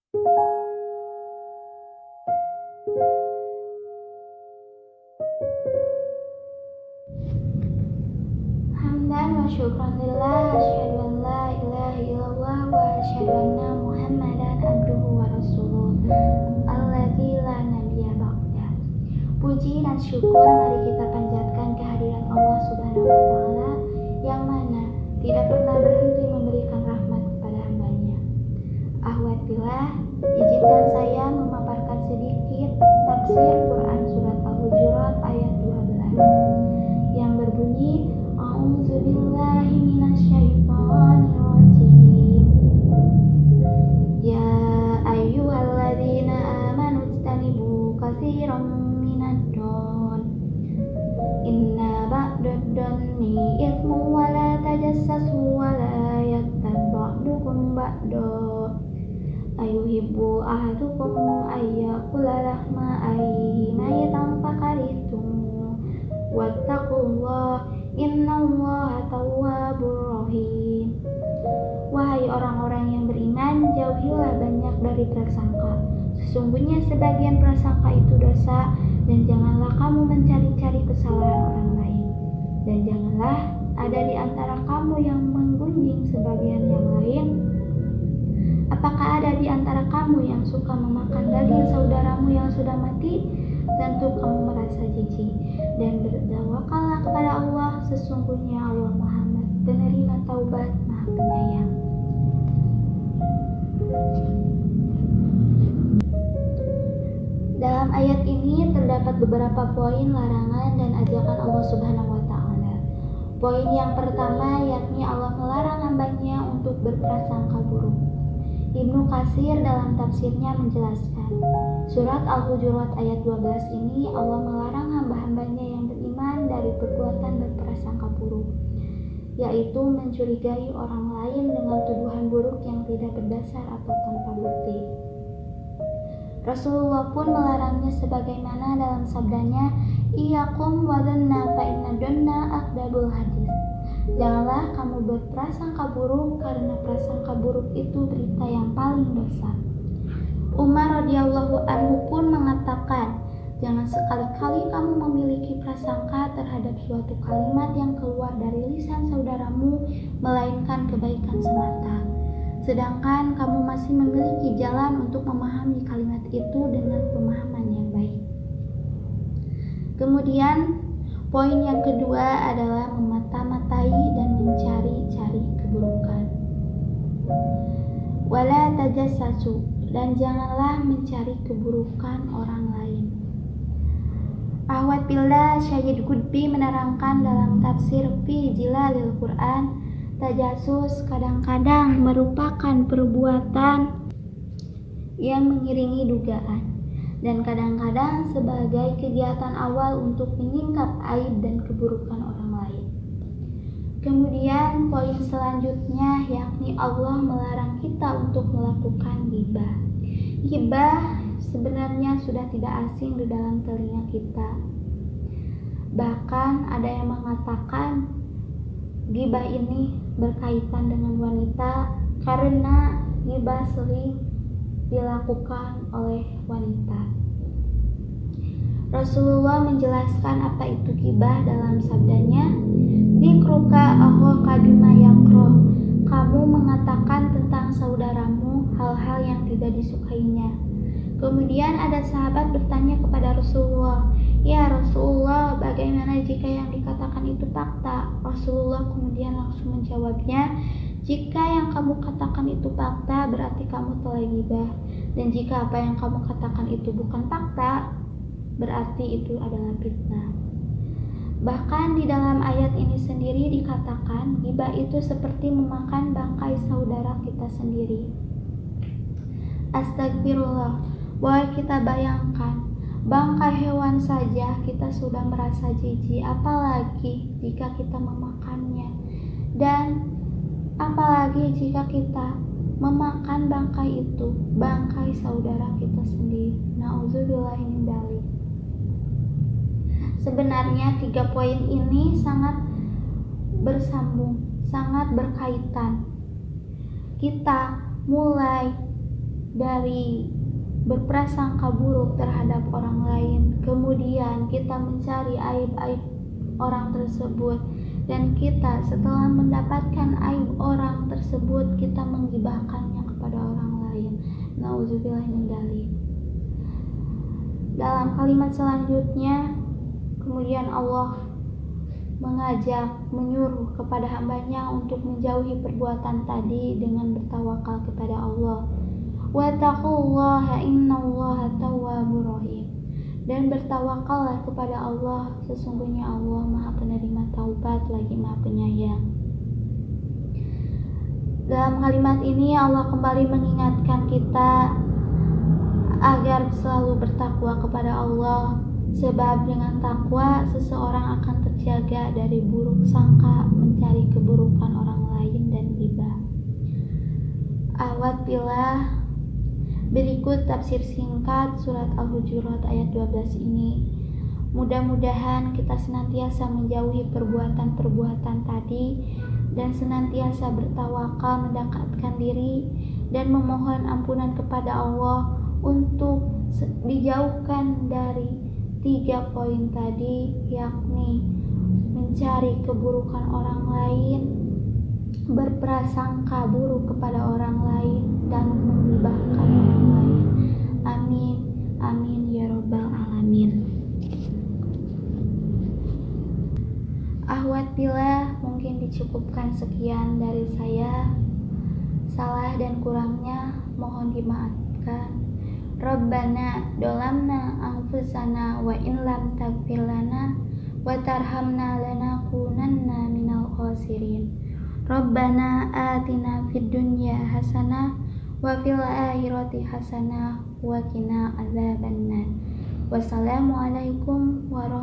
Hamdan wa syukran lillah, asyhadu an la ilaha illallah wa asyhadu anna Muhammadan abduhu wa rasuluh alladzi la nabiyya ba'dah. Puji dan syukur mari kita panjatkan kehadiran Allah Subhanahu wa taala yang mana tidak pernah berhenti memberikan rahmat kepada hambanya. Ahwatillah, izinkan saya memaparkan sedikit tafsir Quran surat Al-Hujurat ayat 12 yang berbunyi A'udzubillahi minasyaitonirrajim. Ya ayyuhalladzina amanu ijtanibu katsiran minad-don. Inna ba'dad-donni itsmun wa la tajassasu wa la yaghtab ba'dukum ba'da. Ayuhibbu ahadukum ayyakula lahma akhihi maytan fakarihtum. Wattaqullah innallaha tawwabur rahim. Wahai orang-orang yang beriman, jauhilah banyak dari prasangka. Sesungguhnya sebagian prasangka itu dosa, dan janganlah kamu mencari-cari kesalahan orang lain. Dan janganlah ada di antara kamu yang menggunjing sebagian yang lain. Apakah ada di antara kamu yang suka memakan daging saudaramu yang sudah mati? Tentu kamu merasa jijik, dan bertawakallah kepada Allah. Sesungguhnya Allah Maha penerima taubat, Maha penyayang. Dalam ayat ini terdapat beberapa poin larangan dan ajakan Allah Subhanahu wa taala. Poin yang pertama yakni Allah melarang hambanya untuk berprasangka buruk. Ibnu Katsir dalam tafsirnya menjelaskan, surat Al-Hujurat ayat 12 ini Allah melarang hamba-hambanya yang beriman dari perbuatan berprasangka buruk, yaitu mencurigai orang lain dengan tuduhan buruk yang tidak berdasar atau tanpa bukti. Rasulullah pun melarangnya sebagaimana dalam sabdanya, Iyyakum wa dhanna fa inna dhanna akdabul hadis. Janganlah kamu berprasangka buruk, karena prasangka buruk itu berita yang paling dosa. Umar radhiyallahu anhu pun mengatakan, jangan sekali-kali kamu memiliki prasangka terhadap suatu kalimat yang keluar dari lisan saudaramu, melainkan kebaikan semata. Sedangkan kamu masih memiliki jalan untuk memahami kalimat itu dengan pemahaman yang baik. Kemudian, poin yang kedua adalah memata-matai dan mencari-cari keburukan. Wala tajassasu, dan janganlah mencari keburukan orang lain. Ahwat billah Syahid Qutbi menerangkan dalam tafsir Fi Jilalil Quran, tajasus kadang-kadang merupakan perbuatan yang mengiringi dugaan, dan kadang-kadang sebagai kegiatan awal untuk menyingkap aib dan keburukan orang lain. Kemudian poin selanjutnya yakni Allah melarang kita untuk melakukan ghibah. Ghibah sebenarnya sudah tidak asing di dalam telinga kita. Bahkan ada yang mengatakan ghibah ini berkaitan dengan wanita karena ghibah sering dilakukan oleh wanita. Rasulullah menjelaskan apa itu ghibah dalam sabdanya, Dikruka akhaka bima yakrah. Kamu mengatakan tentang saudaramu hal-hal yang tidak disukainya. Kemudian ada sahabat bertanya kepada Rasulullah, ya Rasulullah, bagaimana jika yang dikatakan itu fakta? Rasulullah kemudian langsung menjawabnya, jika yang kamu katakan itu fakta, berarti kamu telah ghibah. Dan jika apa yang kamu katakan itu bukan fakta, berarti itu adalah fitnah. Bahkan di dalam ayat ini sendiri dikatakan, ghibah itu seperti memakan bangkai saudara kita sendiri. Astagfirullah, boleh kita bayangkan, bangkai hewan saja kita sudah merasa jijik, apalagi jika kita memakannya. Dan apalagi jika kita memakan bangkai itu, bangkai saudara kita sendiri. Na'udzubillahi min dzalik. Sebenarnya 3 poin ini sangat bersambung, sangat berkaitan. Kita mulai dari berprasangka buruk terhadap orang lain, kemudian kita mencari aib-aib orang tersebut, dan kita setelah mendapatkan aib orang tersebut kita menggibahkannya kepada orang lain. Nauzubillah min dzalik. Dalam kalimat selanjutnya, kemudian Allah menyuruh kepada hambanya untuk menjauhi perbuatan tadi dengan bertawakal kepada Allah. Wattaqullaha innallaha tawwabur rahim. Dan bertawakallah kepada Allah, sesungguhnya Allah Maha Penerima taubat lagi Maha Penyayang. Dalam kalimat ini Allah kembali mengingatkan kita agar selalu bertakwa kepada Allah, sebab dengan takwa seseorang akan terjaga dari buruk sangka, mencari keburukan orang lain dan ghibah. Awat billah. Berikut tafsir singkat surat Al-Hujurat ayat 12 ini. Mudah-mudahan kita senantiasa menjauhi perbuatan-perbuatan tadi dan senantiasa bertawakal, mendekatkan diri dan memohon ampunan kepada Allah untuk dijauhkan dari 3 poin tadi, yakni mencari keburukan orang lain, berprasangka buruk kepada orang lain, dan menggibahkan orang lain. Amin, amin ya robbal alamin. Ahwat billah, mungkin dicukupkan sekian dari saya. Salah dan kurangnya mohon dimaafkan. Rabbana dolamna anfusana wa in lam taghfir lana wa tarhamna lanakunanna minal khasirin. Rabbana atina fid dunya hasanah wa fil akhirati hasanah wa qina adzabannar. Wassalamualaikum warahmatullahi